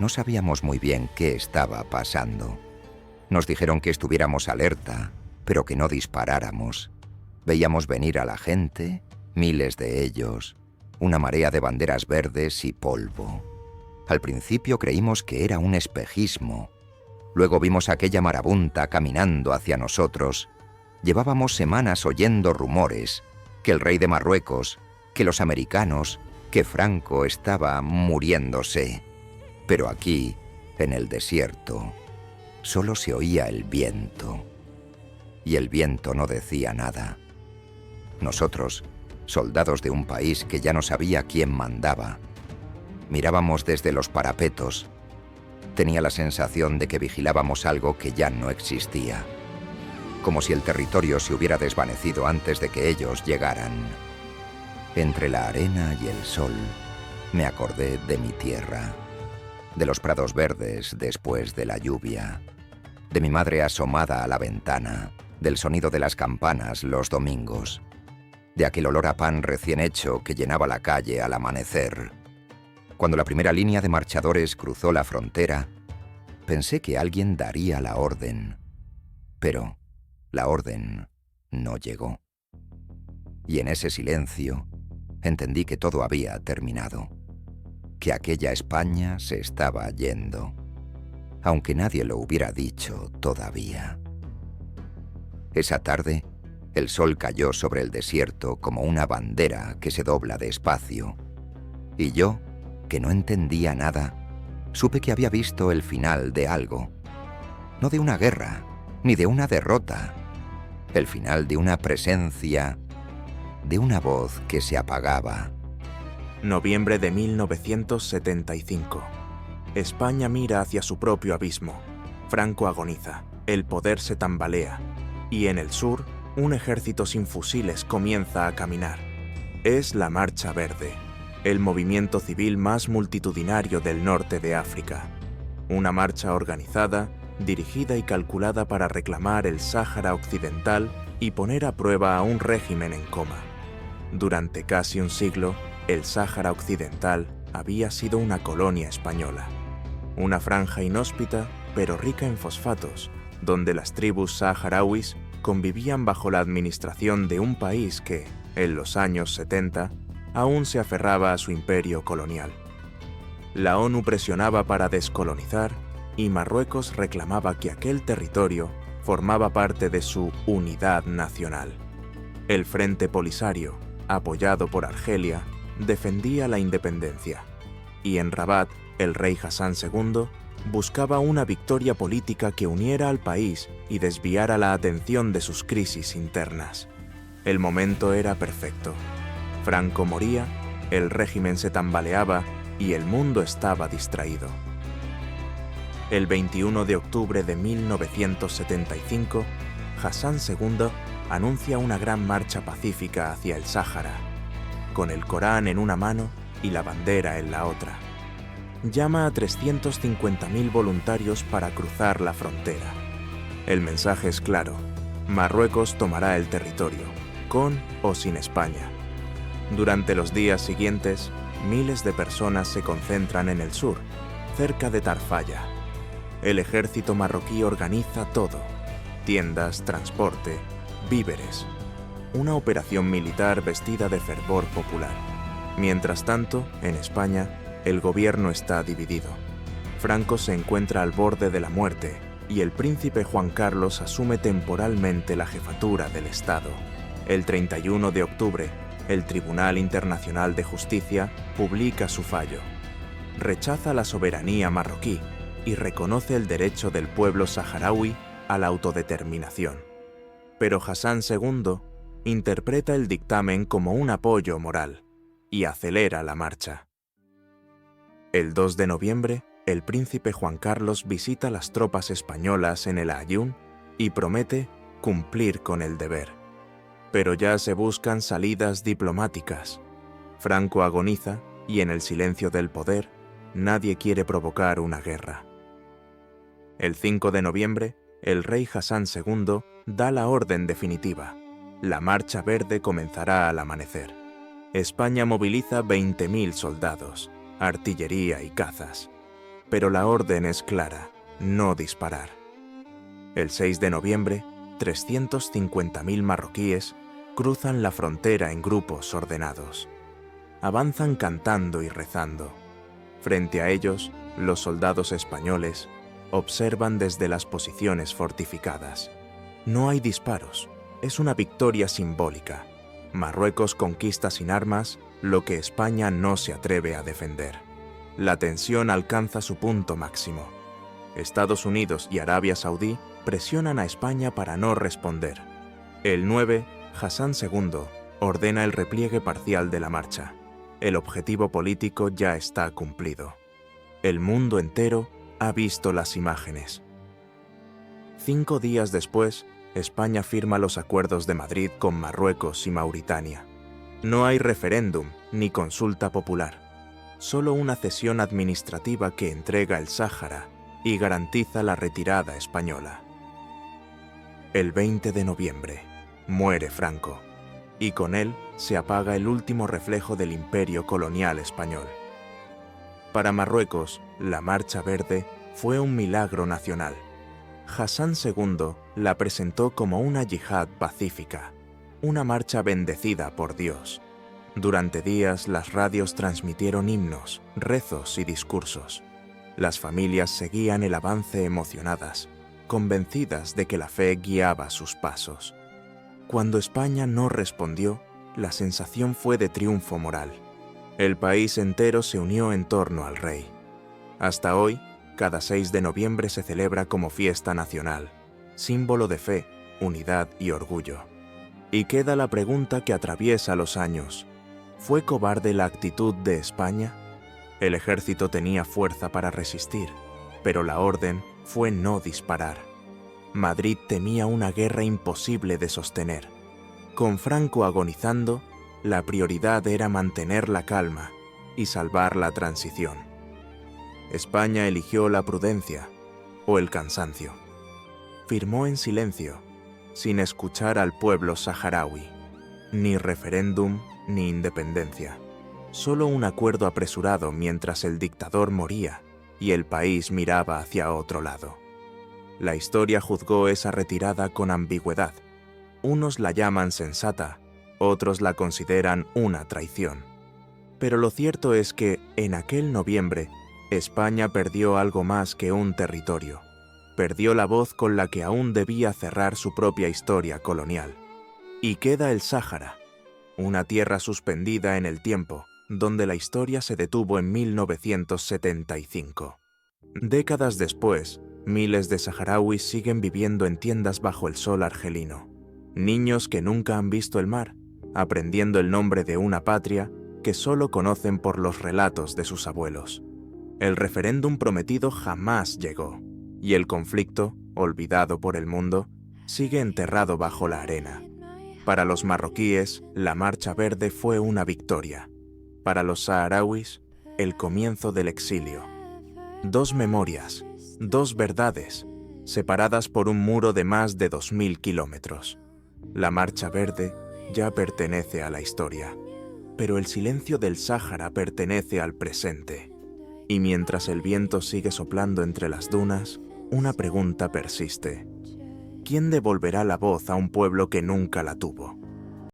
No sabíamos muy bien qué estaba pasando. Nos dijeron que estuviéramos alerta, pero que no disparáramos. Veíamos venir a la gente, miles de ellos, una marea de banderas verdes y polvo. Al principio creímos que era un espejismo. Luego vimos a aquella marabunta caminando hacia nosotros. Llevábamos semanas oyendo rumores, que el rey de Marruecos, que los americanos, que Franco estaba muriéndose. Pero aquí, en el desierto, solo se oía el viento. Y el viento no decía nada. Nosotros, soldados de un país que ya no sabía quién mandaba, mirábamos desde los parapetos. Tenía la sensación de que vigilábamos algo que ya no existía, como si el territorio se hubiera desvanecido antes de que ellos llegaran. Entre la arena y el sol, me acordé de mi tierra, de los prados verdes después de la lluvia, de mi madre asomada a la ventana, del sonido de las campanas los domingos, de aquel olor a pan recién hecho que llenaba la calle al amanecer. Cuando la primera línea de marchadores cruzó la frontera, pensé que alguien daría la orden, pero la orden no llegó. Y en ese silencio entendí que todo había terminado, que aquella España se estaba yendo, aunque nadie lo hubiera dicho todavía. Esa tarde, el sol cayó sobre el desierto como una bandera que se dobla despacio, y yo, que no entendía nada, supe que había visto el final de algo. No de una guerra, ni de una derrota. El final de una presencia, de una voz que se apagaba. Noviembre de 1975. España mira hacia su propio abismo. Franco agoniza, el poder se tambalea, y en el sur, un ejército sin fusiles comienza a caminar. Es la Marcha Verde, el movimiento civil más multitudinario del norte de África. Una marcha organizada, dirigida y calculada para reclamar el Sáhara Occidental y poner a prueba a un régimen en coma. Durante casi un siglo, el Sáhara Occidental había sido una colonia española. Una franja inhóspita, pero rica en fosfatos, donde las tribus saharauis convivían bajo la administración de un país que, en los años 70, aún se aferraba a su imperio colonial. La ONU presionaba para descolonizar y Marruecos reclamaba que aquel territorio formaba parte de su unidad nacional. El Frente Polisario, apoyado por Argelia, defendía la independencia, y en Rabat, el rey Hassan II buscaba una victoria política que uniera al país y desviara la atención de sus crisis internas. El momento era perfecto. Franco moría, el régimen se tambaleaba y el mundo estaba distraído. El 21 de octubre de 1975, Hassan II anuncia una gran marcha pacífica hacia el Sáhara, con el Corán en una mano y la bandera en la otra. Llama a 350.000 voluntarios para cruzar la frontera. El mensaje es claro: Marruecos tomará el territorio, con o sin España. Durante los días siguientes, miles de personas se concentran en el sur, cerca de Tarfaya. El ejército marroquí organiza todo: tiendas, transporte, víveres. Una operación militar vestida de fervor popular. Mientras tanto, en España, el gobierno está dividido. Franco se encuentra al borde de la muerte y el príncipe Juan Carlos asume temporalmente la jefatura del Estado. El 31 de octubre, el Tribunal Internacional de Justicia publica su fallo. Rechaza la soberanía marroquí y reconoce el derecho del pueblo saharaui a la autodeterminación. Pero Hassan II interpreta el dictamen como un apoyo moral y acelera la marcha. El 2 de noviembre, el príncipe Juan Carlos visita las tropas españolas en el Aaiún y promete cumplir con el deber. Pero ya se buscan salidas diplomáticas. Franco agoniza y en el silencio del poder, nadie quiere provocar una guerra. El 5 de noviembre, el rey Hassan II da la orden definitiva. La Marcha Verde comenzará al amanecer. España moviliza 20.000 soldados, artillería y cazas. pero la orden es clara: no disparar. El 6 de noviembre, 350.000 marroquíes cruzan la frontera en grupos ordenados. Avanzan cantando y rezando. Frente a ellos, los soldados españoles observan desde las posiciones fortificadas. No hay disparos, es una victoria simbólica. Marruecos conquista sin armas lo que España no se atreve a defender. La tensión alcanza su punto máximo. Estados Unidos y Arabia Saudí presionan a España para no responder. El 9, Hassan II ordena el repliegue parcial de la marcha. El objetivo político ya está cumplido. El mundo entero ha visto las imágenes. 5 días después, España firma los acuerdos de Madrid con Marruecos y Mauritania. No hay referéndum ni consulta popular, solo una cesión administrativa que entrega el Sáhara y garantiza la retirada española. El 20 de noviembre, muere Franco, y con él se apaga el último reflejo del imperio colonial español. Para Marruecos, la Marcha Verde fue un milagro nacional. Hassan II la presentó como una yihad pacífica, una marcha bendecida por Dios. Durante días las radios transmitieron himnos, rezos y discursos. Las familias seguían el avance emocionadas, convencidas de que la fe guiaba sus pasos. Cuando España no respondió, la sensación fue de triunfo moral. El país entero se unió en torno al rey. Hasta hoy, cada 6 de noviembre se celebra como fiesta nacional, símbolo de fe, unidad y orgullo. Y queda la pregunta que atraviesa los años: ¿fue cobarde la actitud de España? El ejército tenía fuerza para resistir, pero la orden fue no disparar. Madrid temía una guerra imposible de sostener. Con Franco agonizando, la prioridad era mantener la calma y salvar la transición. España eligió la prudencia o el cansancio. Firmó en silencio, sin escuchar al pueblo saharaui. Ni referéndum ni independencia. Solo un acuerdo apresurado mientras el dictador moría y el país miraba hacia otro lado. La historia juzgó esa retirada con ambigüedad. Unos la llaman sensata, otros la consideran una traición. Pero lo cierto es que, en aquel noviembre, España perdió algo más que un territorio. Perdió la voz con la que aún debía cerrar su propia historia colonial. Y queda el Sáhara, una tierra suspendida en el tiempo, donde la historia se detuvo en 1975. Décadas después, miles de saharauis siguen viviendo en tiendas bajo el sol argelino. Niños que nunca han visto el mar, aprendiendo el nombre de una patria que solo conocen por los relatos de sus abuelos. El referéndum prometido jamás llegó, y el conflicto, olvidado por el mundo, sigue enterrado bajo la arena. Para los marroquíes, la Marcha Verde fue una victoria. Para los saharauis, el comienzo del exilio. 2 memorias, 2 verdades, separadas por un muro de más de 2000 kilómetros. La Marcha Verde ya pertenece a la historia, pero el silencio del Sáhara pertenece al presente. Y mientras el viento sigue soplando entre las dunas, una pregunta persiste: ¿quién devolverá la voz a un pueblo que nunca la tuvo?